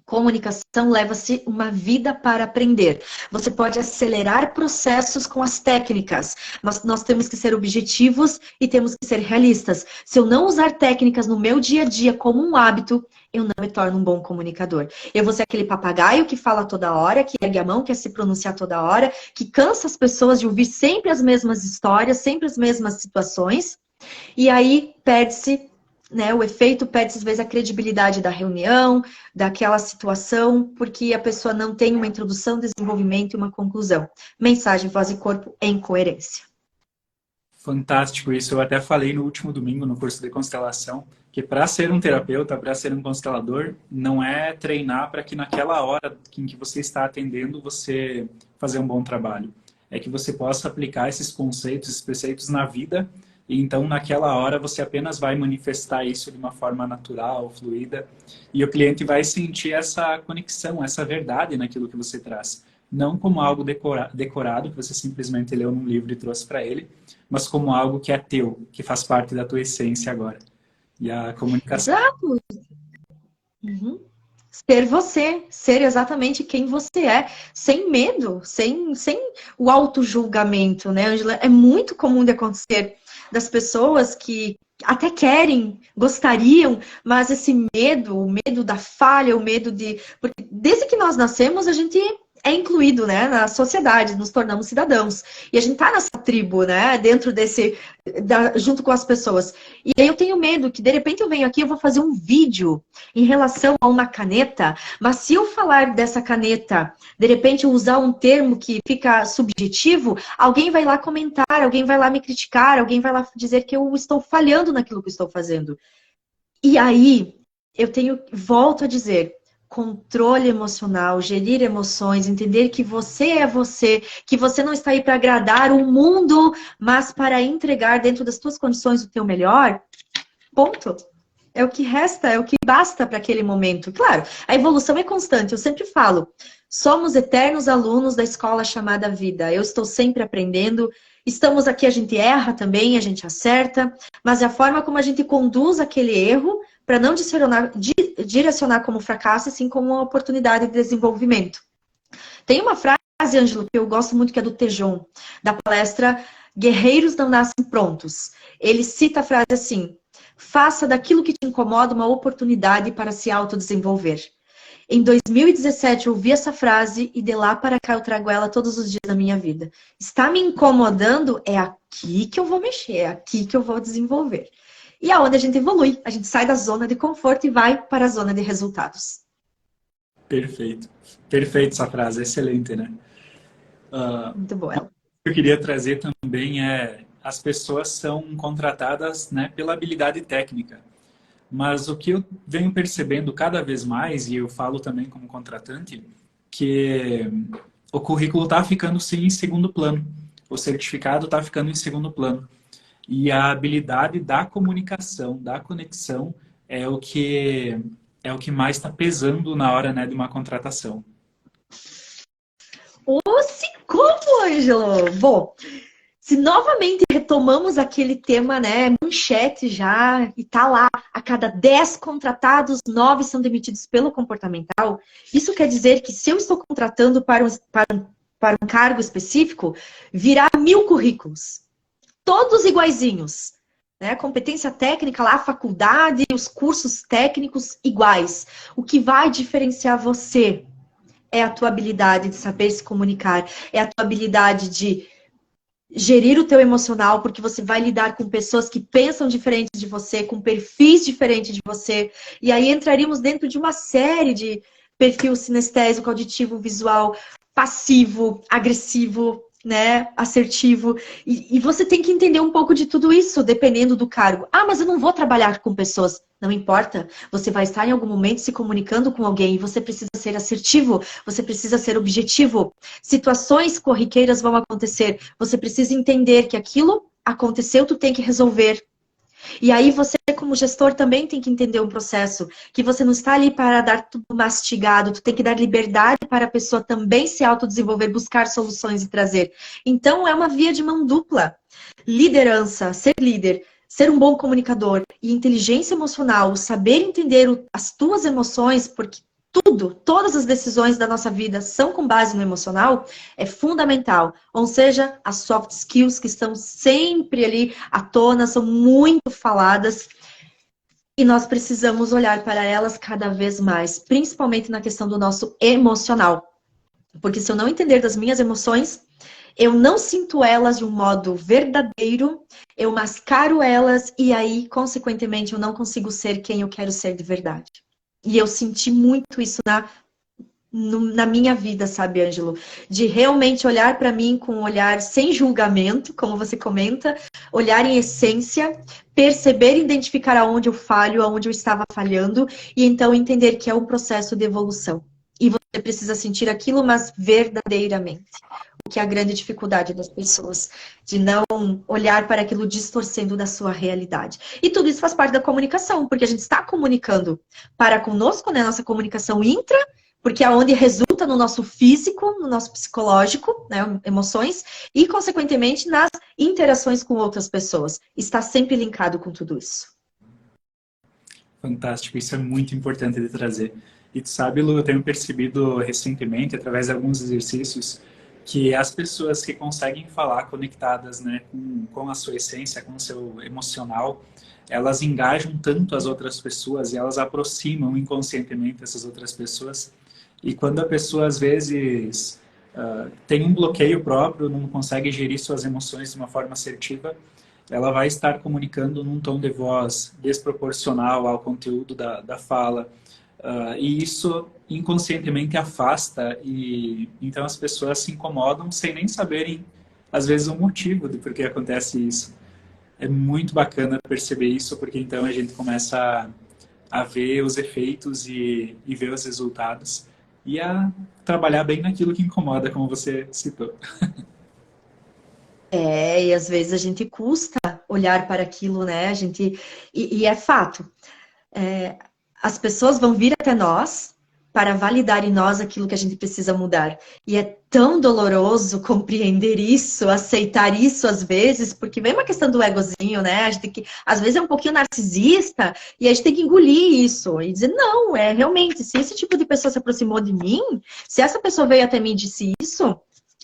Comunicação leva-se uma vida para aprender. Você pode acelerar processos com as técnicas, mas nós temos que ser objetivos e temos que ser realistas. Se eu não usar técnicas no meu dia a dia como um hábito, eu não me torno um bom comunicador. Eu vou ser aquele papagaio que fala toda hora, que ergue a mão, quer se pronunciar toda hora, que cansa as pessoas de ouvir sempre as mesmas histórias, sempre as mesmas situações, e aí perde-se, né, o efeito, perde às vezes a credibilidade da reunião, daquela situação, porque a pessoa não tem uma introdução, desenvolvimento e uma conclusão. Mensagem, voz e corpo em coerência. Fantástico isso. Eu até falei no último domingo no curso de constelação que para ser um terapeuta, para ser um constelador, não é treinar para que naquela hora em que você está atendendo você fazer um bom trabalho. É que você possa aplicar esses conceitos, esses preceitos na vida. E então, naquela hora, você apenas vai manifestar isso de uma forma natural, fluida, e o cliente vai sentir essa conexão, essa verdade naquilo que você traz. Não como algo decorado, que você simplesmente leu num livro e trouxe para ele, mas como algo que é teu, que faz parte da tua essência agora. E a comunicação... Exato! Uhum. Ser você, ser exatamente quem você é, sem medo, sem o auto-julgamento, né, Ângela? É muito comum de acontecer das pessoas que até querem, gostariam, mas esse medo, o medo da falha, o medo de... Porque desde que nós nascemos, a gente é incluído, né, na sociedade, nos tornamos cidadãos. E a gente tá nessa tribo, né, dentro desse... junto com as pessoas. E aí eu tenho medo que, de repente, eu venho aqui, eu vou fazer um vídeo em relação a uma caneta, mas se eu falar dessa caneta, de repente eu usar um termo que fica subjetivo, alguém vai lá comentar, alguém vai lá me criticar, alguém vai lá dizer que eu estou falhando naquilo que estou fazendo. E aí, volto a dizer, controle emocional, gerir emoções, entender que você é você, que você não está aí para agradar o mundo, mas para entregar dentro das suas condições o teu melhor, ponto. É o que resta, é o que basta para aquele momento. Claro, a evolução é constante, eu sempre falo, somos eternos alunos da escola chamada vida. Eu estou sempre aprendendo, estamos aqui, a gente erra também, a gente acerta, mas é a forma como a gente conduz aquele erro para não direcionar como fracasso, e sim como uma oportunidade de desenvolvimento. Tem uma frase frase, Ângelo, que eu gosto muito, que é do Tejon, da palestra Guerreiros Não Nascem Prontos. Ele cita a frase assim: faça daquilo que te incomoda uma oportunidade para se autodesenvolver. Em 2017, eu ouvi essa frase e de lá para cá eu trago ela todos os dias da minha vida. Está me incomodando? É aqui que eu vou mexer, é aqui que eu vou desenvolver. E é onde a gente evolui. A gente sai da zona de conforto e vai para a zona de resultados. Perfeito. Perfeito essa frase, excelente, né? Uh, Muito boa. eu queria trazer também as pessoas são contratadas, né, pela habilidade técnica. Mas o que eu venho percebendo cada vez mais, e eu falo também como contratante, que o currículo está ficando sim em segundo plano. O certificado está ficando em segundo plano. E a habilidade da comunicação, da conexão, é o que mais está pesando na hora, né, de uma contratação. Se como, Ângelo? Bom, se novamente retomamos aquele tema, né, manchete já, e tá lá, a cada 10 contratados, 9 são demitidos pelo comportamental, isso quer dizer que se eu estou contratando para um cargo específico, virá 1000 currículos, todos iguaizinhos, né, competência técnica lá, faculdade, os cursos técnicos iguais. O que vai diferenciar você é a tua habilidade de saber se comunicar, é a tua habilidade de gerir o teu emocional, porque você vai lidar com pessoas que pensam diferente de você, com perfis diferentes de você, e aí entraríamos dentro de uma série de perfil sinestésico, auditivo, visual, passivo, agressivo, né, assertivo, e você tem que entender um pouco de tudo isso, dependendo do cargo. Ah, mas eu não vou trabalhar com pessoas. Não importa, você vai estar em algum momento se comunicando com alguém e você precisa ser assertivo, você precisa ser objetivo. Situações corriqueiras vão acontecer, você precisa entender que aquilo aconteceu, tu tem que resolver. E aí você, como gestor, também tem que entender um processo, que você não está ali para dar tudo mastigado, tu tem que dar liberdade para a pessoa também se autodesenvolver, buscar soluções e trazer. Então, é uma via de mão dupla. Liderança, ser líder, ser um bom comunicador e inteligência emocional, saber entender as tuas emoções, porque todas as decisões da nossa vida são com base no emocional, é fundamental. Ou seja, as soft skills que estão sempre ali à tona, são muito faladas e nós precisamos olhar para elas cada vez mais, principalmente na questão do nosso emocional. Porque se eu não entender das minhas emoções, eu não sinto elas de um modo verdadeiro, eu mascaro elas e aí, consequentemente, eu não consigo ser quem eu quero ser de verdade. E eu senti muito isso na minha vida, sabe, Ângelo? De realmente olhar para mim com um olhar sem julgamento, como você comenta, olhar em essência, perceber e identificar aonde eu falho, aonde eu estava falhando, e então entender que é um processo de evolução. E você precisa sentir aquilo, mas verdadeiramente. O que é a grande dificuldade das pessoas, de não olhar para aquilo distorcendo da sua realidade. E tudo isso faz parte da comunicação, porque a gente está comunicando para conosco, né? Nossa comunicação intra, porque é onde resulta no nosso físico, no nosso psicológico, né? Emoções, e, consequentemente, nas interações com outras pessoas. Está sempre linkado com tudo isso. Fantástico, isso é muito importante de trazer. E tu sabe, Lu, eu tenho percebido recentemente, através de alguns exercícios, que as pessoas que conseguem falar conectadas, né, com a sua essência, com o seu emocional, elas engajam tanto as outras pessoas e elas aproximam inconscientemente essas outras pessoas. E quando a pessoa, às vezes, tem um bloqueio próprio, não consegue gerir suas emoções de uma forma assertiva, ela vai estar comunicando num tom de voz desproporcional ao conteúdo da fala. E isso inconscientemente afasta e então as pessoas se incomodam sem nem saberem, às vezes, o motivo de por que acontece isso. É muito bacana perceber isso, porque então a gente começa a ver os efeitos e ver os resultados e a trabalhar bem naquilo que incomoda, como você citou. E às vezes a gente custa olhar para aquilo, né? E é fato. As pessoas vão vir até nós para validar em nós aquilo que a gente precisa mudar. E é tão doloroso compreender isso, aceitar isso às vezes, porque vem uma questão do egozinho, né? A gente tem que, às vezes é um pouquinho narcisista, e a gente tem que engolir isso e dizer, não, é realmente, se esse tipo de pessoa se aproximou de mim, se essa pessoa veio até mim e disse isso,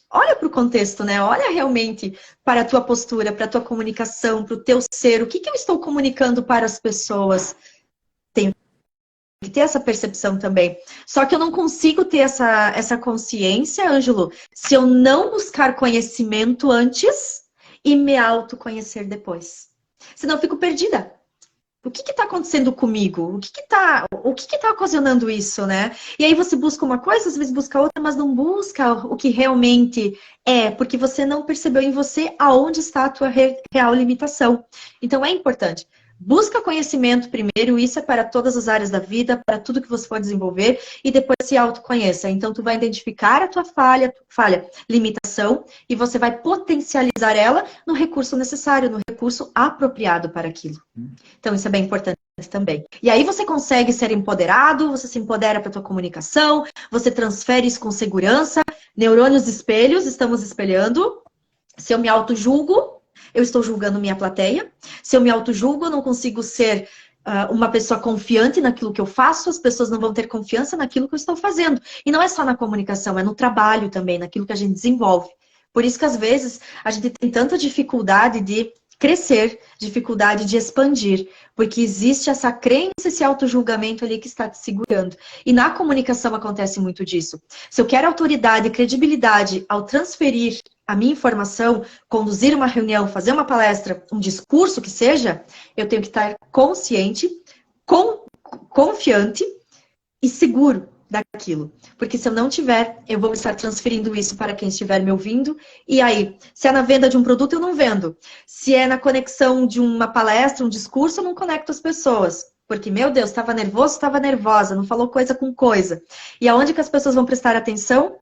olha para o contexto, né? Olha realmente para a tua postura, para a tua comunicação, para o teu ser, o que eu estou comunicando para as pessoas? Que ter essa percepção também. Só que eu não consigo ter essa consciência, Ângelo, se eu não buscar conhecimento antes e me autoconhecer depois. Senão eu fico perdida. O que está acontecendo comigo? O que tá ocasionando isso, né? E aí você busca uma coisa, às vezes busca outra, mas não busca o que realmente é, porque você não percebeu em você aonde está a tua real limitação. Então é importante. Busca conhecimento primeiro, isso é para todas as áreas da vida, para tudo que você for desenvolver, e depois se autoconheça. Então, tu vai identificar a tua falha, limitação, e você vai potencializar ela no recurso necessário, no recurso apropriado para aquilo. Então, isso é bem importante também. E aí você consegue ser empoderado, você se empodera para a tua comunicação, você transfere isso com segurança, neurônios espelhos, estamos espelhando. Se eu me auto-julgo, eu estou julgando minha plateia. Se eu me auto-julgo, eu não consigo ser uma pessoa confiante naquilo que eu faço, as pessoas não vão ter confiança naquilo que eu estou fazendo. E não é só na comunicação, é no trabalho também, naquilo que a gente desenvolve. Por isso que às vezes a gente tem tanta dificuldade de crescer, dificuldade de expandir, porque existe essa crença, esse auto-julgamento ali que está te segurando. E na comunicação acontece muito disso. Se eu quero autoridade e credibilidade ao transferir a minha informação, conduzir uma reunião, fazer uma palestra, um discurso que seja, eu tenho que estar consciente, confiante e seguro daquilo. Porque se eu não tiver, eu vou estar transferindo isso para quem estiver me ouvindo. E aí, se é na venda de um produto, eu não vendo. Se é na conexão de uma palestra, um discurso, eu não conecto as pessoas. Porque, meu Deus, estava nervoso, estava nervosa, não falou coisa com coisa. E aonde que as pessoas vão prestar atenção?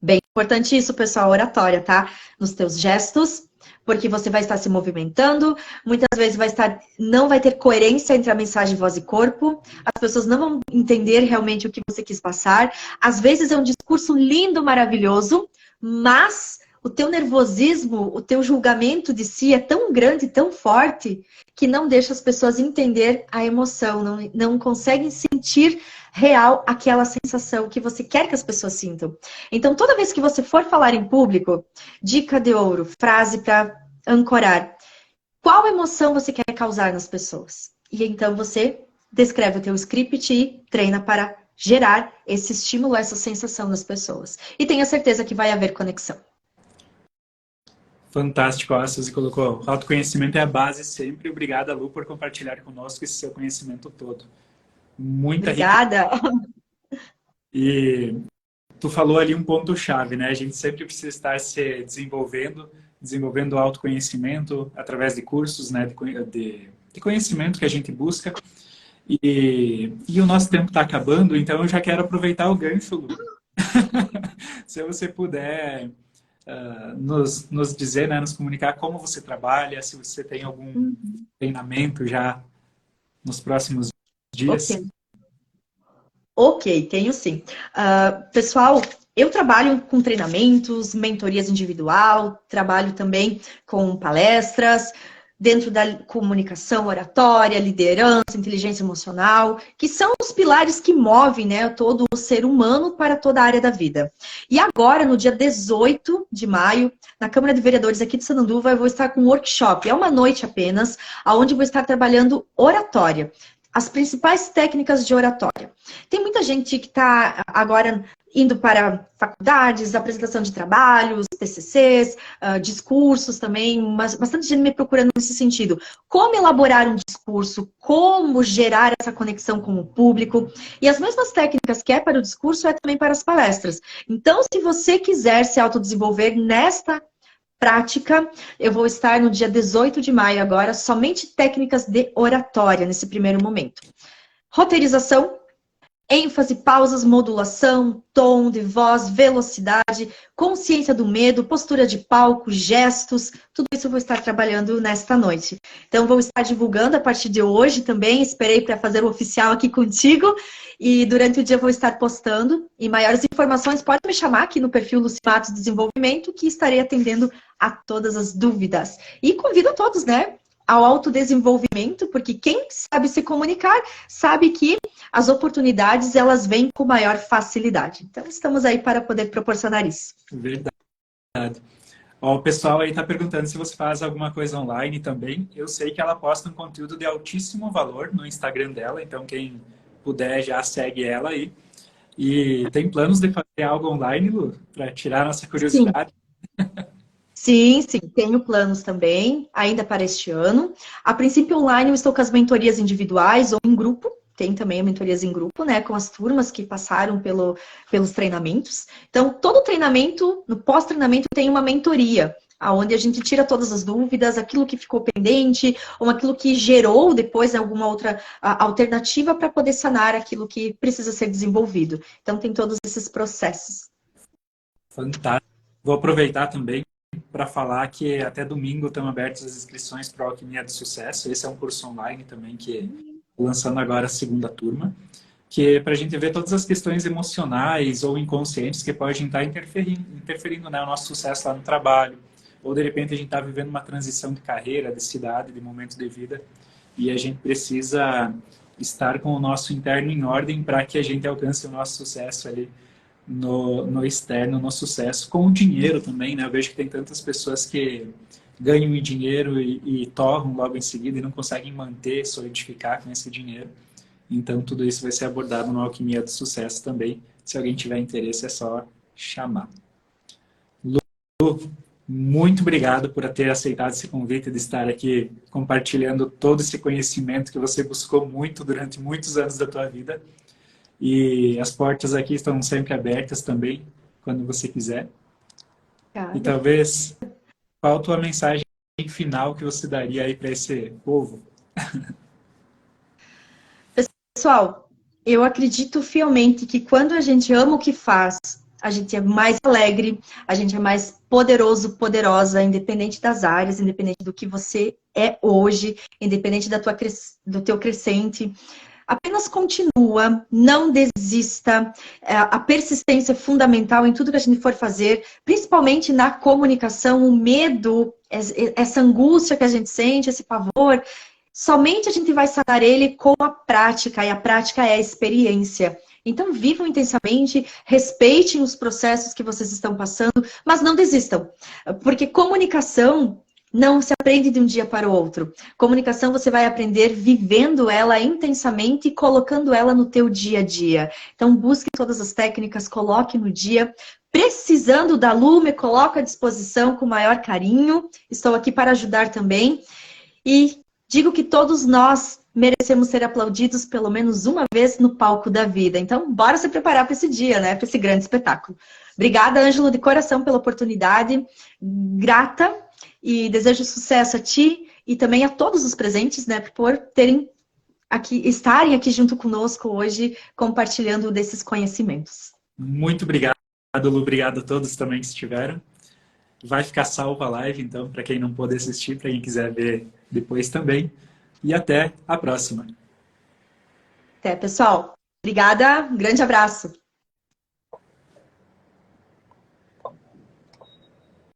Bem importante isso, pessoal, oratória, tá? Nos teus gestos, porque você vai estar se movimentando, muitas vezes não vai ter coerência entre a mensagem voz e corpo, as pessoas não vão entender realmente o que você quis passar. Às vezes é um discurso lindo, maravilhoso, mas o teu nervosismo, o teu julgamento de si é tão grande, tão forte, que não deixa as pessoas entender a emoção, não conseguem sentir real aquela sensação que você quer que as pessoas sintam. Então, toda vez que você for falar em público, dica de ouro, frase para ancorar. Qual emoção você quer causar nas pessoas? E então você descreve o teu script e treina para gerar esse estímulo, essa sensação nas pessoas. E tenha certeza que vai haver conexão. Fantástico, a Suzy colocou. Autoconhecimento é a base sempre. Obrigada, Lu, por compartilhar conosco esse seu conhecimento todo. Obrigada. E tu falou ali um ponto-chave, né? A gente sempre precisa estar se desenvolvendo autoconhecimento através de cursos, né? De conhecimento que a gente busca. E o nosso tempo está acabando, então eu já quero aproveitar o gancho, Lu. Se você puder nos dizer, né? Nos comunicar como você trabalha, se você tem algum treinamento já nos próximos dias. Ok, tenho sim. Pessoal, eu trabalho com treinamentos, mentorias individual, trabalho também com palestras, dentro da comunicação, oratória, liderança, inteligência emocional, que são os pilares que movem, né, todo o ser humano para toda a área da vida. E agora, no dia 18 de maio, na Câmara de Vereadores aqui de Sananduva, eu vou estar com um workshop, é uma noite apenas, onde vou estar trabalhando oratória. As principais técnicas de oratória. Tem muita gente que está agora indo para faculdades, apresentação de trabalhos, TCCs, discursos também, mas bastante gente me procurando nesse sentido. Como elaborar um discurso, como gerar essa conexão com o público. E as mesmas técnicas que é para o discurso é também para as palestras. Então, se você quiser se autodesenvolver nesta prática, eu vou estar no dia 18 de maio agora, somente técnicas de oratória nesse primeiro momento. Roteirização, ênfase, pausas, modulação, tom de voz, velocidade, consciência do medo, postura de palco, gestos, tudo isso eu vou estar trabalhando nesta noite. Então, vou estar divulgando a partir de hoje também, esperei para fazer o oficial aqui contigo, e durante o dia eu vou estar postando, e maiores informações pode me chamar aqui no perfil Lucimatos Desenvolvimento, que estarei atendendo a todas as dúvidas. E convido a todos, né, ao autodesenvolvimento, porque quem sabe se comunicar, sabe que as oportunidades, elas vêm com maior facilidade. Então, estamos aí para poder proporcionar isso. Verdade. Ó, o pessoal aí está perguntando se você faz alguma coisa online também. Eu sei que ela posta um conteúdo de altíssimo valor no Instagram dela, então quem puder já segue ela aí. E tem planos de fazer algo online, Lu, para tirar nossa Sim. curiosidade? Sim, sim, tenho planos também, ainda para este ano. A princípio, online, eu estou com as mentorias individuais ou em grupo. Tem também mentorias em grupo, né? Com as turmas que passaram pelos treinamentos. Então, todo treinamento, no pós-treinamento, tem uma mentoria, onde a gente tira todas as dúvidas, aquilo que ficou pendente, ou aquilo que gerou depois alguma outra alternativa para poder sanar aquilo que precisa ser desenvolvido. Então, tem todos esses processos. Fantástico. Vou aproveitar também para falar que até domingo estão abertas as inscrições para a Alquimia do Sucesso. Esse é um curso online também que lançando agora a segunda turma, que é para a gente ver todas as questões emocionais ou inconscientes que podem estar interferindo, né, o nosso sucesso lá no trabalho, ou de repente a gente está vivendo uma transição de carreira, de cidade, de momento de vida, e a gente precisa estar com o nosso interno em ordem para que a gente alcance o nosso sucesso ali no externo, no sucesso, com o dinheiro também, né? Eu vejo que tem tantas pessoas que ganham dinheiro e torram logo em seguida e não conseguem manter, solidificar com esse dinheiro. Então, tudo isso vai ser abordado no Alquimia do Sucesso também. Se alguém tiver interesse, é só chamar. Lu, muito obrigado por ter aceitado esse convite de estar aqui compartilhando todo esse conhecimento que você buscou muito durante muitos anos da tua vida. E as portas aqui estão sempre abertas também, quando você quiser. E talvez, qual a tua mensagem final que você daria aí para esse povo? Pessoal, eu acredito fielmente que quando a gente ama o que faz, a gente é mais alegre, a gente é mais poderoso, poderosa, independente das áreas, independente do que você é hoje, independente do teu crescente. Apenas continua, não desista. A persistência é fundamental em tudo que a gente for fazer, principalmente na comunicação, o medo, essa angústia que a gente sente, esse pavor. Somente a gente vai sanar ele com a prática, e a prática é a experiência. Então, vivam intensamente, respeitem os processos que vocês estão passando, mas não desistam. Porque comunicação não se aprende de um dia para o outro. Comunicação você vai aprender vivendo ela intensamente e colocando ela no teu dia a dia. Então, busque todas as técnicas, coloque no dia. Precisando da Lu, me coloco à disposição com o maior carinho. Estou aqui para ajudar também. E digo que todos nós merecemos ser aplaudidos pelo menos uma vez no palco da vida. Então, bora se preparar para esse dia, né? Para esse grande espetáculo. Obrigada, Ângelo, de coração pela oportunidade. Grata e desejo sucesso a ti e também a todos os presentes, né? Por estarem aqui junto conosco hoje, compartilhando desses conhecimentos. Muito obrigado, Lu. Obrigado a todos também que estiveram. Vai ficar salva a live, então, para quem não pôde assistir, para quem quiser ver depois também. E até a próxima. Até, pessoal. Obrigada, um grande abraço.